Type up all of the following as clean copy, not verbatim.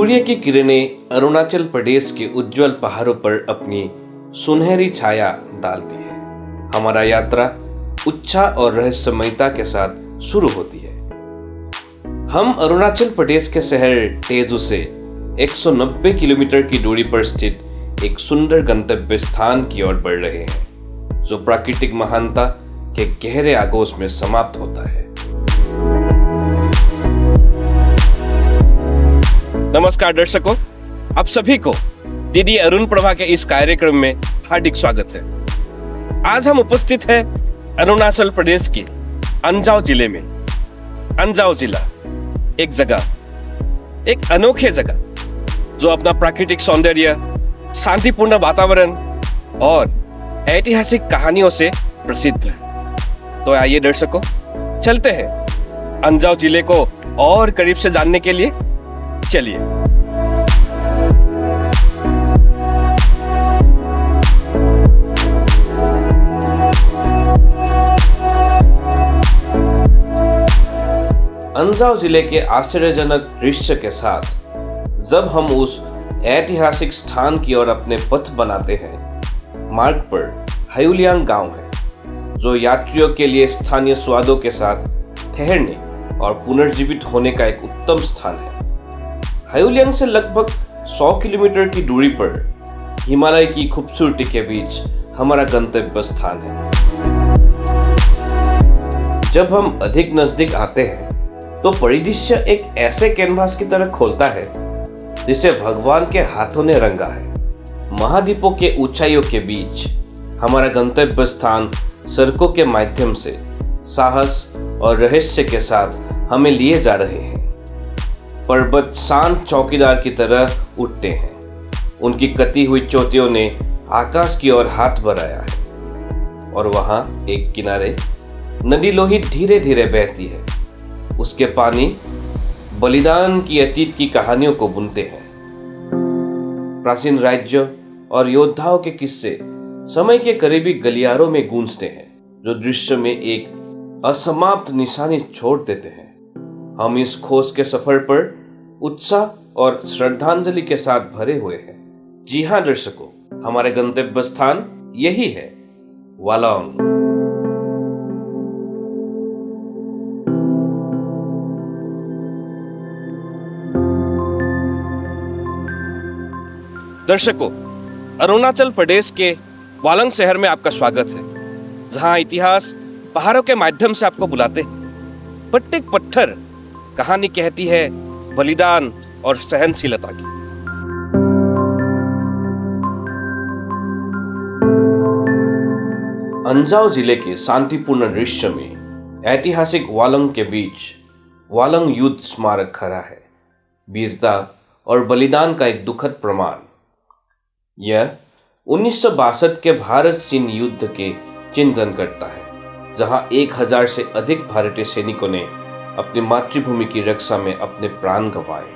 सूर्य की किरणें अरुणाचल प्रदेश के उज्जवल पहाड़ों पर अपनी सुनहरी छाया डालती है। हमारा यात्रा उत्साह और रहस्यमयता के साथ शुरू होती है। हम अरुणाचल प्रदेश के शहर तेजू से 190 किलोमीटर की दूरी पर स्थित एक सुंदर गंतव्य स्थान की ओर बढ़ रहे हैं, जो प्राकृतिक महानता के गहरे आगोश में समाप्त होता है। नमस्कार दर्शकों, आप सभी को डीडी अरुण प्रभा के इस कार्यक्रम में हार्दिक स्वागत है। आज हम उपस्थित हैं अरुणाचल प्रदेश के अंजाव जिले में। अंजाव जिला एक जगह, एक अनोखे जगह जो अपना प्राकृतिक सौंदर्य, शांतिपूर्ण वातावरण और ऐतिहासिक कहानियों से प्रसिद्ध है। तो आइए दर्शकों, चलते हैं अंजाव जिले को और करीब से जानने के लिए। चलिए। अंजाव जिले के आश्चर्यजनक दृश्य के साथ जब हम उस ऐतिहासिक स्थान की ओर अपने पथ बनाते हैं, मार्ग पर हायुलियांग गांव है, जो यात्रियों के लिए स्थानीय स्वादों के साथ ठहरने और पुनर्जीवित होने का एक उत्तम स्थान है। हायुलियांग से लगभग 100 किलोमीटर की दूरी पर हिमालय की खूबसूरती के बीच हमारा गंतव्य स्थान है। जब हम अधिक नजदीक आते हैं तो परिदृश्य एक ऐसे कैनवास की तरह खोलता है जिसे भगवान के हाथों ने रंगा है। महाद्वीपों के ऊंचाइयों के बीच हमारा गंतव्य स्थान सड़कों के माध्यम से साहस और रहस्य के साथ हमें लिए जा रहे हैं। पर्वत शांत चौकीदार की तरह उठते हैं। उनकी कटी हुई चोटियों ने आकाश की ओर हाथ बढ़ाया है और वहां एक किनारे नदी लोहित धीरे धीरे बहती है। उसके पानी बलिदान की अतीत की कहानियों को बुनते हैं। प्राचीन राज्यों और योद्धाओं के किस्से समय के करीबी गलियारों में गूंजते हैं, जो दृश्य में एक असमाप्त निशानी छोड़ देते हैं। हम इस खोज के सफर पर उत्साह और श्रद्धांजलि के साथ भरे हुए हैं। जी हाँ दर्शकों, हमारे गंतव्य स्थान यही है, वालोंग। दर्शकों, अरुणाचल प्रदेश के वालंग शहर में आपका स्वागत है, जहां इतिहास पहाड़ों के माध्यम से आपको बुलाते हैं। प्रत्येक पत्थर कहानी कहती है बलिदान और सहनशीलता की। अंजाव जिले के शांतिपूर्ण दृश्य में ऐतिहासिक वालंग के बीच वालंग युद्ध स्मारक खड़ा है, वीरता और बलिदान का एक दुखद प्रमाण। यह 1962 के भारत चीन युद्ध के चिंतन करता है, जहां 1000 से अधिक भारतीय सैनिकों ने अपनी मातृभूमि की रक्षा में अपने प्राण गंवाए।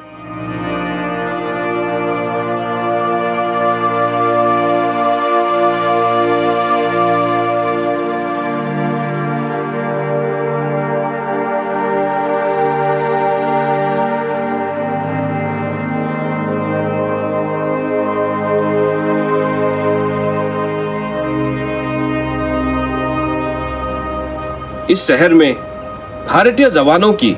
इस शहर में भारतीय जवानों की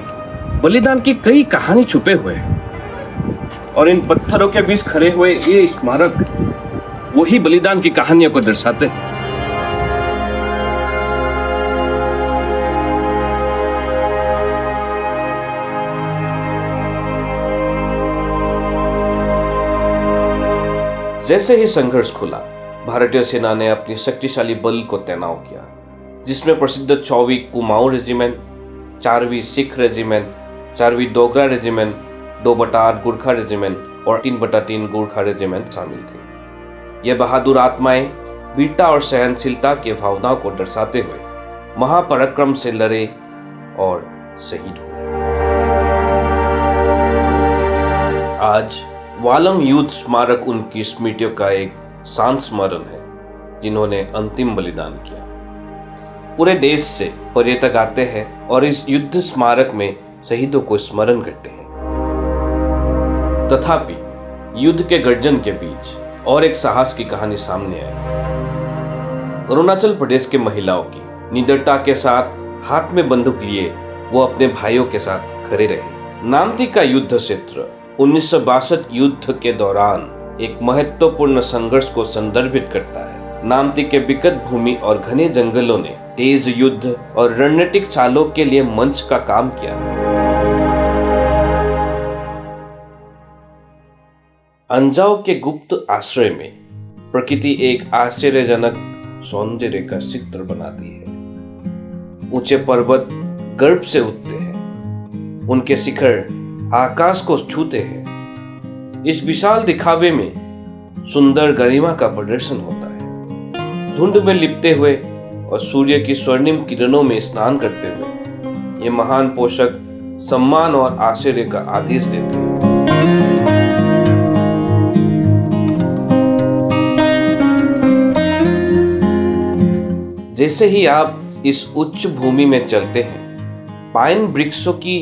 बलिदान की कई कहानी छुपे हुए हैं और इन पत्थरों के बीच खड़े हुए ये स्मारक वही बलिदान की कहानियों को दर्शाते हैं। जैसे ही संघर्ष खुला, भारतीय सेना ने अपनी शक्तिशाली बल को तैनात किया, जिसमें प्रसिद्ध 24वीं कुमाऊं रेजिमेंट, 4वीं सिख रेजिमेंट, 4वीं डोगरा रेजिमेंट, 2/8 गुरखा रेजिमेंट और 3/3 गुरखा रेजिमेंट शामिल थे। ये बहादुर आत्माएं वीरता और सहनशीलता की भावनाओं को दर्शाते हुए महापराक्रम से लड़े और शहीद हुए। आज वालंग युद्ध स्मारक उनकी स्मृतियों का एक शांत स्मरण है, जिन्होंने अंतिम बलिदान किया। पूरे देश से पर्यटक आते हैं और इस युद्ध स्मारक में शहीदों को स्मरण करते हैं। तथापि युद्ध के गर्जन के बीच और एक साहस की कहानी सामने आई। अरुणाचल प्रदेश के महिलाओं की निडरता के साथ हाथ में बंदूक लिए वो अपने भाइयों के साथ खड़े रहे। नामती का युद्ध क्षेत्र 1962 युद्ध के दौरान एक महत्वपूर्ण संघर्ष को संदर्भित करता है। नामती के विकट भूमि और घने जंगलों ने तेज युद्ध और रणनीतिक चालों के लिए मंच का काम किया। अंजाव के गुप्त आश्रय में प्रकृति एक आश्चर्यजनक सौंदर्य का चित्र बनाती है। ऊंचे पर्वत गर्व से उठते हैं, उनके शिखर आकाश को छूते हैं। इस विशाल दिखावे में सुंदर गरिमा का प्रदर्शन होता है। धुंध में लिपटे हुए और सूर्य की स्वर्णिम किरणों में स्नान करते हुए ये महान पोषक सम्मान और आश्चर्य का आदेश देते हैं। जैसे ही आप इस उच्च भूमि में चलते हैं, पाइन वृक्षों की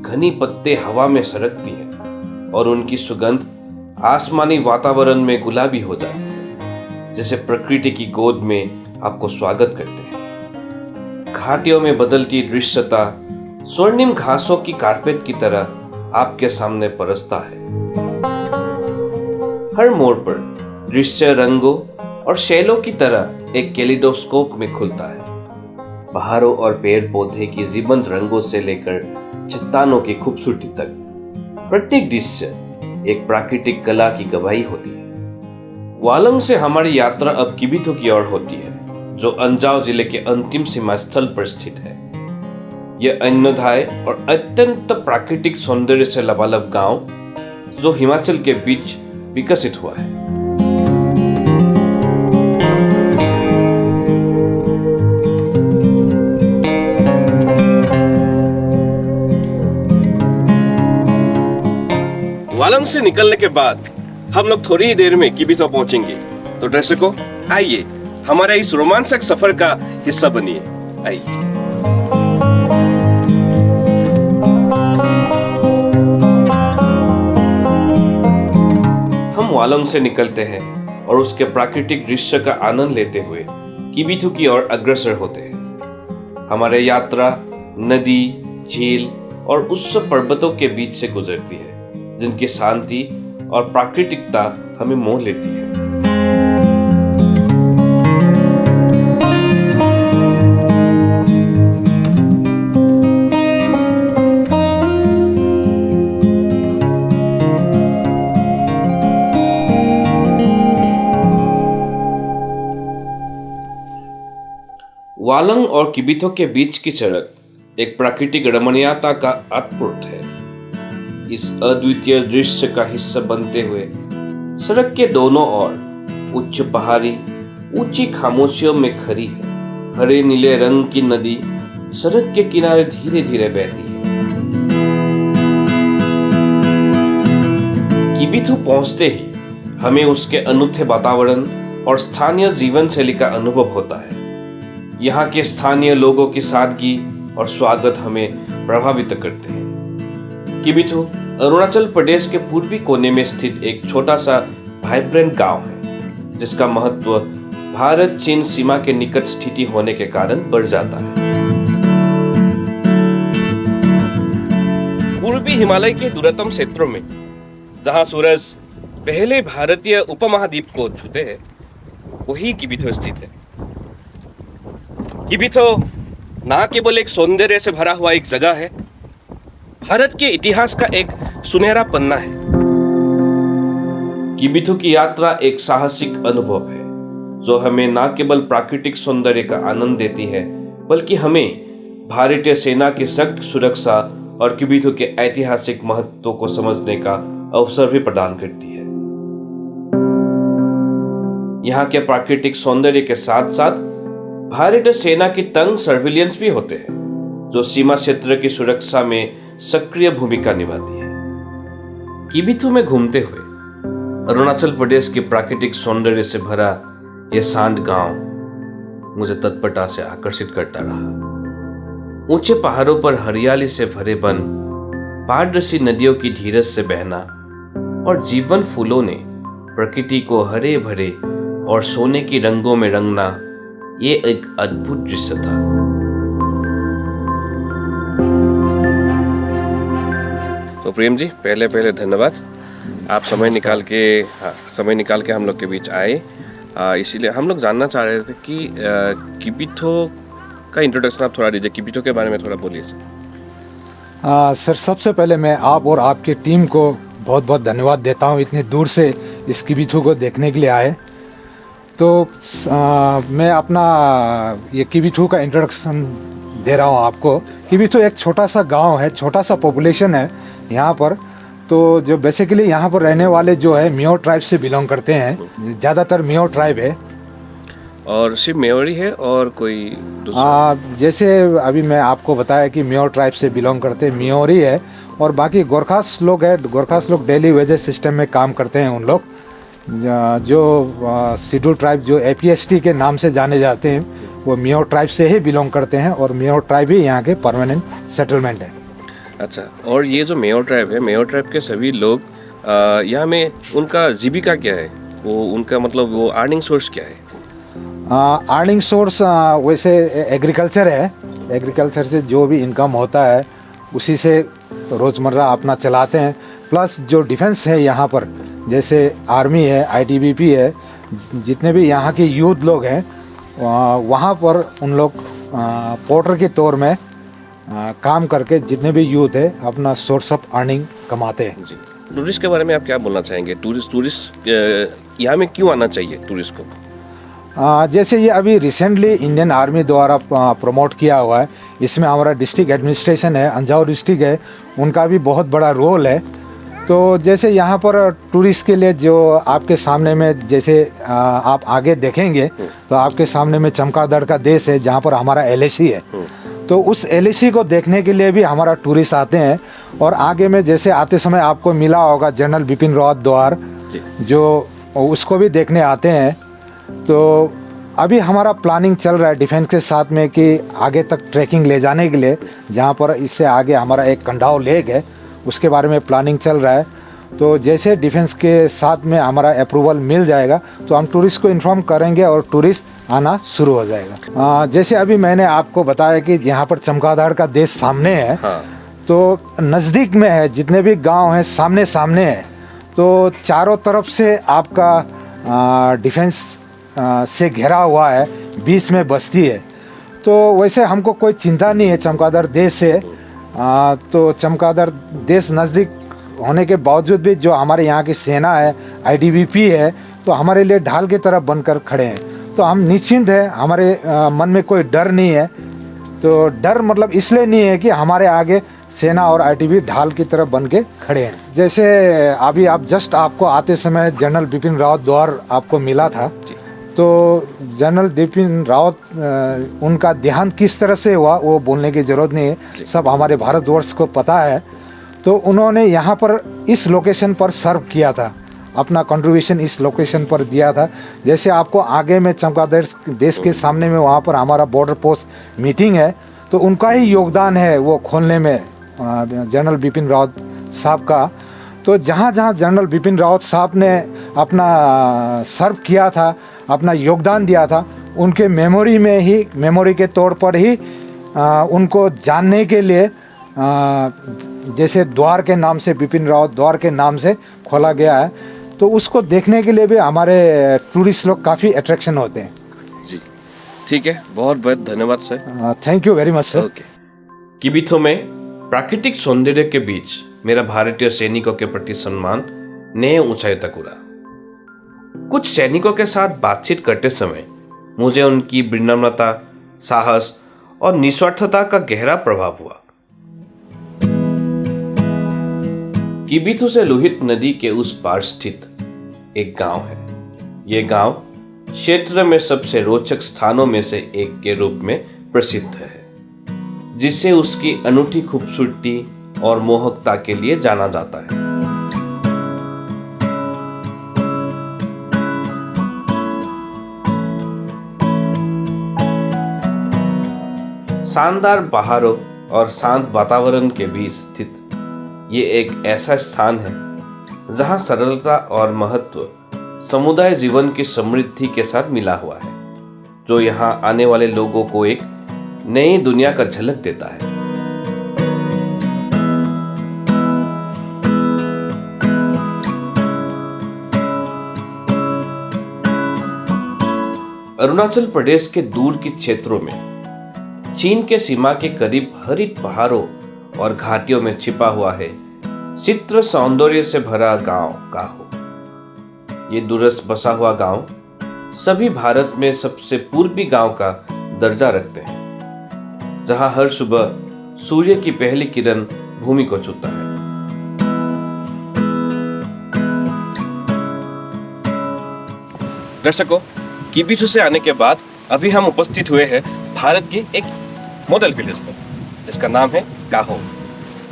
घनी पत्ते हवा में सरकती हैं और उनकी सुगंध आसमानी वातावरण में गुलाबी हो जाती है, जैसे प्रकृति की गोद में आपको स्वागत करते हैं। घाटियों में बदलती दृश्यता स्वर्णिम घासों की कारपेट की तरह आपके सामने परसता है। हर मोड़ पर दृश्य रंगों और शैलों की तरह एक कैलिडोस्कोप में खुलता है। पहाड़ों और पेड़ पौधे की जीवंत रंगों से लेकर चट्टानों की खूबसूरती तक प्रत्येक दृश्य एक प्राकृतिक कला की गवाही होती है। वालंग से हमारी यात्रा अब किबिथो की ओर होती है, जो अंजाव जिले के अंतिम सीमा स्थल पर स्थित है। यह अन्योदय और अत्यंत प्राकृतिक सौंदर्य से लबालब गांव, जो हिमाचल के बीच विकसित हुआ है। वालंग से निकलने के बाद हम लोग थोड़ी ही देर में किबिथो पहुंचेंगे। तो दर्शकों, आइए हमारे इस रोमांचक सफर का हिस्सा बनिए। आइए। हम वालंग से निकलते हैं और उसके प्राकृतिक दृश्य का आनंद लेते हुए किबिथो की ओर अग्रसर होते हैं। हमारी यात्रा नदी, झील और उच्च पर्वतों के बीच से गुजरती है, जिनकी शांति और प्राकृतिकता हमें मोह लेती है। वालंग और किबिथो के बीच की सड़क एक प्राकृतिक रमणीयता का अद्भुत है। इस अद्वितीय दृश्य का हिस्सा बनते हुए सड़क के दोनों ओर उच्च पहाड़ी ऊंची खामोशियों में खड़ी है। हरे नीले रंग की नदी सड़क के किनारे धीरे धीरे बहती है। किबिथो पहुंचते ही हमें उसके अनूठे वातावरण और स्थानीय जीवन शैली का अनुभव होता है। यहाँ के स्थानीय लोगों की सादगी और स्वागत हमें प्रभावित करते हैं। किबिथो अरुणाचल प्रदेश के पूर्वी कोने में स्थित एक छोटा सा वाइब्रेंट गांव है, जिसका महत्व भारत चीन सीमा के निकट स्थिति होने के कारण बढ़ जाता है। पूर्वी हिमालय के दूरतम क्षेत्रों में जहां सूरज पहले भारतीय उपमहाद्वीप को छूते हैं, वही किबिथो स्थित है। किबिथो ना केवल एक सौंदर्य से भरा हुआ एक जगह है, भारत के इतिहास का एक सुनहरा पन्ना है। किबिथो की यात्रा एक साहसिक अनुभव है, जो हमें न केवल प्राकृतिक सौंदर्य का आनंद देती है, बल्कि हमें भारतीय सेना की सख्त सुरक्षा और किबिथो के ऐतिहासिक महत्व को समझने का अवसर भी प्रदान करती है। यहाँ के प्राकृतिक सौंदर्य के साथ साथ भारतीय सेना की तंग सर्विलियंस भी होते हैं, जो सीमा क्षेत्र की सुरक्षा में सक्रिय भूमिका निभाती है। किबिथो में घूमते हुए अरुणाचल प्रदेश के प्राकृतिक सौंदर्य से भरा यह शांत गांव मुझे तत्परता से आकर्षित करता रहा। ऊंचे पहाड़ों पर हरियाली से भरे वन, पारदर्शी नदियों की धीरज से बहना और जीवन फूलों ने प्रकृति को हरे भरे और सोने की रंगों में रंगना, ये एक अद्भुत दृश्य था। तो प्रेम जी, पहले धन्यवाद। आप समय निकाल के हम लोग के बीच आए। इसीलिए हम लोग जानना चाह रहे थे कि किबिथो का इंट्रोडक्शन आप थोड़ा दीजिए, किबिथो के बारे में थोड़ा बोलिए सर। सबसे पहले मैं आप और आपकी टीम को बहुत बहुत धन्यवाद देता हूँ, इतनी दूर से इस किबिथो को देखने के लिए आए। तो मैं अपना ये किबिथो का इंट्रोडक्शन दे रहा हूँ आपको। किबिथो एक छोटा सा गांव है, छोटा सा पॉपुलेशन है यहाँ पर। तो जो बेसिकली यहाँ पर रहने वाले जो है मियो ट्राइब से बिलोंग करते हैं, ज़्यादातर मियो ट्राइब है। और सिर्फ मेयोरी है और कोई दूसरा? जैसे अभी मैं आपको बताया कि मियो ट्राइब से बिलोंग करते हैं, मियोरी है। और बाकी गोरखास लोग है, गोरखास लोग डेली वेजेस सिस्टम में काम करते हैं। उन लोग जो शेड्यूल ट्राइब जो APST के नाम से जाने जाते हैं, वो मियो ट्राइब से ही बिलोंग करते हैं। और मियो ट्राइब ही यहाँ के परमानेंट सेटलमेंट है। अच्छा, और ये जो मेयो ट्राइब है, मेयो ट्राइब के सभी लोग यहाँ में उनका जीविका क्या है? वो उनका मतलब वो अर्निंग सोर्स क्या है? अर्निंग सोर्स वैसे एग्रीकल्चर है। एग्रीकल्चर से जो भी इनकम होता है उसी से रोज़मर्रा अपना चलाते हैं। प्लस जो डिफेंस है यहाँ पर, जैसे आर्मी है, ITBP है, जितने भी यहाँ के यूथ लोग हैं वहाँ पर उन लोग पोर्टर के तौर में काम करके जितने भी यूथ है अपना सोर्स ऑफ अर्निंग कमाते हैं। जी, टूरिस्ट के बारे में आप क्या बोलना चाहेंगे? टूरिस्ट यहाँ में क्यों आना चाहिए टूरिस्ट को? जैसे ये अभी रिसेंटली इंडियन आर्मी द्वारा प्रमोट किया हुआ है, इसमें हमारा डिस्ट्रिक्ट एडमिनिस्ट्रेशन है, अंजाव डिस्ट्रिक्ट है, उनका भी बहुत बड़ा रोल है। तो जैसे यहाँ पर टूरिस्ट के लिए जो आपके सामने में, जैसे आप आगे देखेंगे तो आपके सामने में चमगादड़ का देश है जहाँ पर हमारा LAC है। तो उस LAC को देखने के लिए भी हमारा टूरिस्ट आते हैं। और आगे में जैसे आते समय आपको मिला होगा जनरल बिपिन रावत द्वार, जो उसको भी देखने आते हैं। तो अभी हमारा प्लानिंग चल रहा है डिफेंस के साथ में कि आगे तक ट्रैकिंग ले जाने के लिए, जहाँ पर इससे आगे हमारा एक कंडाव लेक है, उसके बारे में प्लानिंग चल रहा है। तो जैसे डिफेंस के साथ में हमारा अप्रूवल मिल जाएगा तो हम टूरिस्ट को इन्फॉर्म करेंगे और टूरिस्ट आना शुरू हो जाएगा। जैसे अभी मैंने आपको बताया कि यहाँ पर चमगादड़ का देश सामने है। हाँ। तो नज़दीक में है, जितने भी गांव हैं सामने सामने है। तो चारों तरफ से आपका डिफेंस से घिरा हुआ है, बीच में बस्ती है। तो वैसे हमको कोई चिंता नहीं है चमगादड़ देश से। तो चमगादड़ देश नज़दीक होने के बावजूद भी जो हमारे यहाँ की सेना है, ITBP है, तो हमारे लिए ढाल की तरफ बनकर खड़े हैं। तो हम निश्चिंत हैं, हमारे मन में कोई डर नहीं है। तो डर मतलब इसलिए नहीं है कि हमारे आगे सेना और ITBP ढाल की तरफ बन के खड़े हैं। जैसे अभी आप जस्ट आपको आते समय जनरल बिपिन रावत द्वार आपको मिला था। तो जनरल बिपिन रावत उनका देहांत किस तरह से हुआ वो बोलने की ज़रूरत नहीं है, सब हमारे भारतवर्ष को पता है। तो उन्होंने यहाँ पर इस लोकेशन पर सर्व किया था, अपना कंट्रीब्यूशन इस लोकेशन पर दिया था। जैसे आपको आगे में चमगादड़ देश के सामने में वहाँ पर हमारा बॉर्डर पोस्ट मीटिंग है, तो उनका ही योगदान है वो खोलने में, जनरल बिपिन रावत साहब का। तो जहाँ जहाँ जनरल बिपिन रावत साहब ने अपना सर्व किया था, अपना योगदान दिया था, उनके मेमोरी में ही, मेमोरी के तौर पर ही उनको जानने के लिए जैसे द्वार के नाम से, बिपिन रावत द्वार के नाम से खोला गया है। तो उसको देखने के लिए भी हमारे टूरिस्ट लोग काफ़ी अट्रैक्शन होते हैं। जी, ठीक है, बहुत बहुत धन्यवाद sir. Thank you very much sir. Okay. Kibithoo में प्राकृतिक सौंदर्य के बीच मेरा भारतीय सैनिकों के प्रति सम्मान नए ऊंचाई तक उड़ा। कुछ सैनिकों के साथ बातचीत करते समय मुझे उनकी विनम्रता, साहस और निस्वार्थता का गहरा प्रभाव हुआ। किबिथो से लोहित नदी के उस पार स्थित एक गांव है। ये गांव क्षेत्र में सबसे रोचक स्थानों में से एक के रूप में प्रसिद्ध है, जिससे उसकी अनूठी खूबसूरती और मोहकता के लिए जाना जाता है। शानदार पहाड़ों और शांत वातावरण के बीच स्थित ये एक ऐसा स्थान है जहां सरलता और महत्व समुदाय जीवन की समृद्धि के साथ मिला हुआ है, जो यहां आने वाले लोगों को एक नई दुनिया का झलक देता है। अरुणाचल प्रदेश के दूर के क्षेत्रों में चीन के सीमा के करीब हरित पहाड़ों और घाटियों में छिपा हुआ है चित्र सौंदर्य से भरा गांव काहो। ये दूरस्थ बसा हुआ गांव सभी भारत में सबसे पूर्वी गांव का दर्जा रखते हैं, जहां हर सुबह सूर्य की पहली किरण भूमि को छूता है। दर्शकों, किबिथु से आने के बाद अभी हम उपस्थित हुए हैं भारत के एक मॉडल विलेज पर, जिसका नाम है काहो।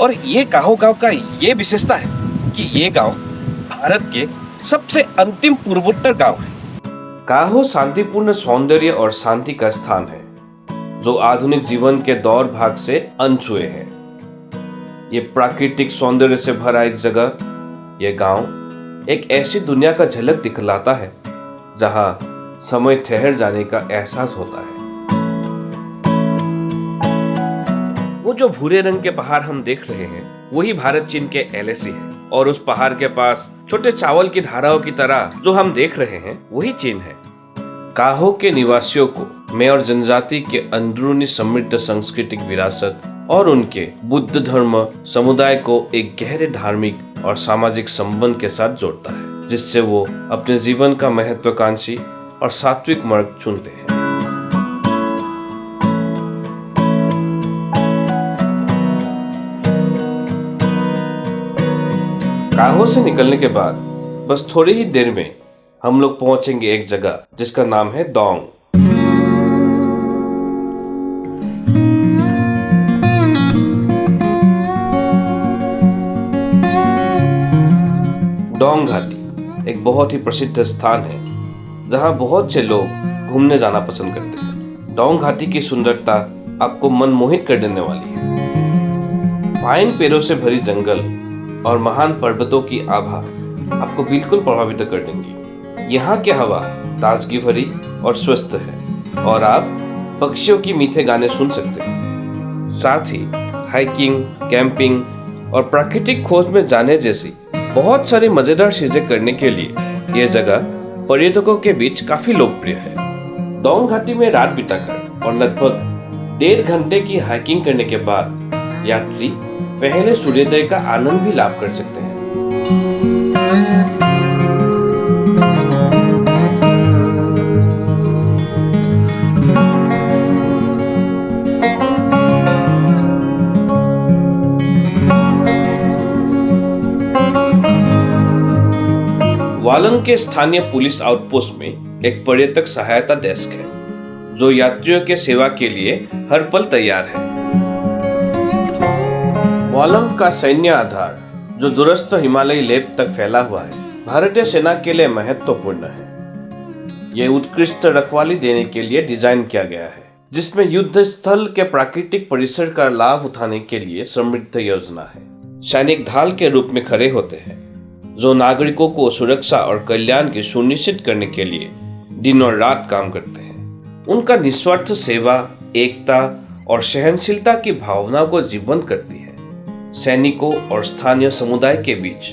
और ये काहो गांव का ये विशेषता है कि ये गांव भारत के सबसे अंतिम पूर्वोत्तर गांव है। काहो शांतिपूर्ण सौंदर्य और शांति का स्थान है, जो आधुनिक जीवन के दौर भाग से अनछुए है। ये प्राकृतिक सौंदर्य से भरा एक जगह, ये गांव एक ऐसी दुनिया का झलक दिखलाता है जहां समय ठहर जाने का एहसास होता है। वो जो भूरे रंग के पहाड़ हम देख रहे हैं, वही भारत चीन के एलएसी है, और उस पहाड़ के पास छोटे चावल की धाराओं की तरह जो हम देख रहे हैं, वही चीन है। काहो के निवासियों को मैं और जनजाति के अंदरूनी समृद्ध सांस्कृतिक विरासत और उनके बुद्ध धर्म समुदाय को एक गहरे धार्मिक और सामाजिक संबंध के साथ जोड़ता है, जिससे वो अपने जीवन का महत्वाकांक्षी और सात्विक मार्ग चुनते हैं। काहो से निकलने के बाद बस थोड़ी ही देर में हम लोग पहुंचेंगे एक जगह जिसका नाम है दोंग। दोंग घाटी एक बहुत ही प्रसिद्ध स्थान है, जहां बहुत से लोग घूमने जाना पसंद करते हैं। दोंग घाटी की सुंदरता आपको मन मोहित कर देने वाली है। पाइन पेड़ों से भरी जंगल और महान पर्वतों की आभा आपको बिल्कुल प्रभावित कर देंगी। यहाँ की हवा ताजगी भरी और स्वस्थ है, और आप पक्षियों की मीठे गाने सुन सकते हैं। साथ ही हाइकिंग, कैंपिंग और प्राकृतिक खोज में जाने जैसी बहुत सारी मजेदार चीजें करने के लिए यह जगह पर्यटकों के बीच काफी लोकप्रिय है। दोंग घाटी में रात बिताकर और लगभग 1.5 घंटे की हाइकिंग करने के बाद यात्री पहले सूर्योदय का आनंद भी लाभ कर सकते हैं। वालंग के स्थानीय पुलिस आउटपोस्ट में एक पर्यटक सहायता डेस्क है, जो यात्रियों के सेवा के लिए हर पल तैयार है। वालंग का सैन्य आधार, जो दूरस्थ हिमालयी लेप तक फैला हुआ है, भारतीय सेना के लिए महत्वपूर्ण है। यह उत्कृष्ट रखवाली देने के लिए डिजाइन किया गया है, जिसमें युद्ध स्थल के प्राकृतिक परिसर का लाभ उठाने के लिए समृद्ध योजना है। सैनिक ढाल के रूप में खड़े होते हैं, जो नागरिकों को सुरक्षा और कल्याण की सुनिश्चित करने के लिए दिन और रात काम करते हैं। उनका निस्वार्थ सेवा, एकता और सहनशीलता की भावना को जीवंत करती है, सैनिकों और स्थानीय समुदाय के बीच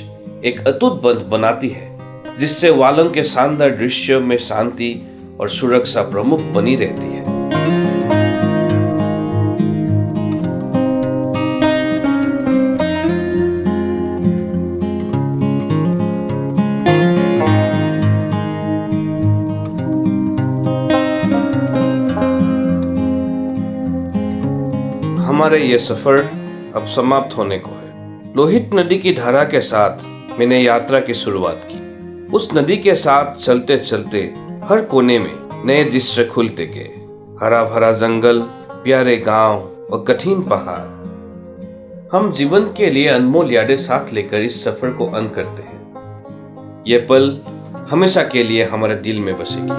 एक अटूट बंध बनाती है, जिससे वालंग के शानदार दृश्य में शांति और सुरक्षा प्रमुख बनी रहती है। हमारे ये सफर अब समाप्त होने को है। लोहित नदी की धारा के साथ मैंने यात्रा की शुरुआत की। उस नदी के साथ चलते चलते हर कोने में नए दृश्य खुलते गए। हरा भरा जंगल, प्यारे गांव और कठिन पहाड़। हम जीवन के लिए अनमोल यादें साथ लेकर इस सफर को अंत करते हैं। यह पल हमेशा के लिए हमारे दिल में बसेगी।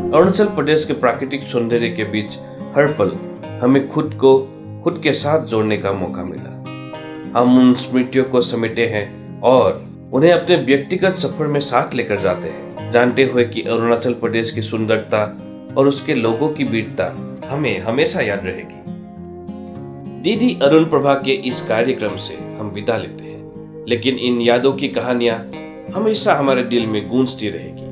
अरुणाचल प्रदेश के प्राकृतिक सौंदर्य के बीच हर पल हमें खुद को खुद के साथ जोड़ने का मौका मिला। हम उन स्मृतियों को समेटे हैं और उन्हें अपने व्यक्तिगत सफर में साथ लेकर जाते हैं, जानते हुए कि अरुणाचल प्रदेश की सुंदरता और उसके लोगों की वीरता हमें हमेशा याद रहेगी। दीदी अरुण प्रभा के इस कार्यक्रम से हम विदा लेते हैं, लेकिन इन यादों की कहानियां हमेशा हमारे दिल में गूंजती रहेगी।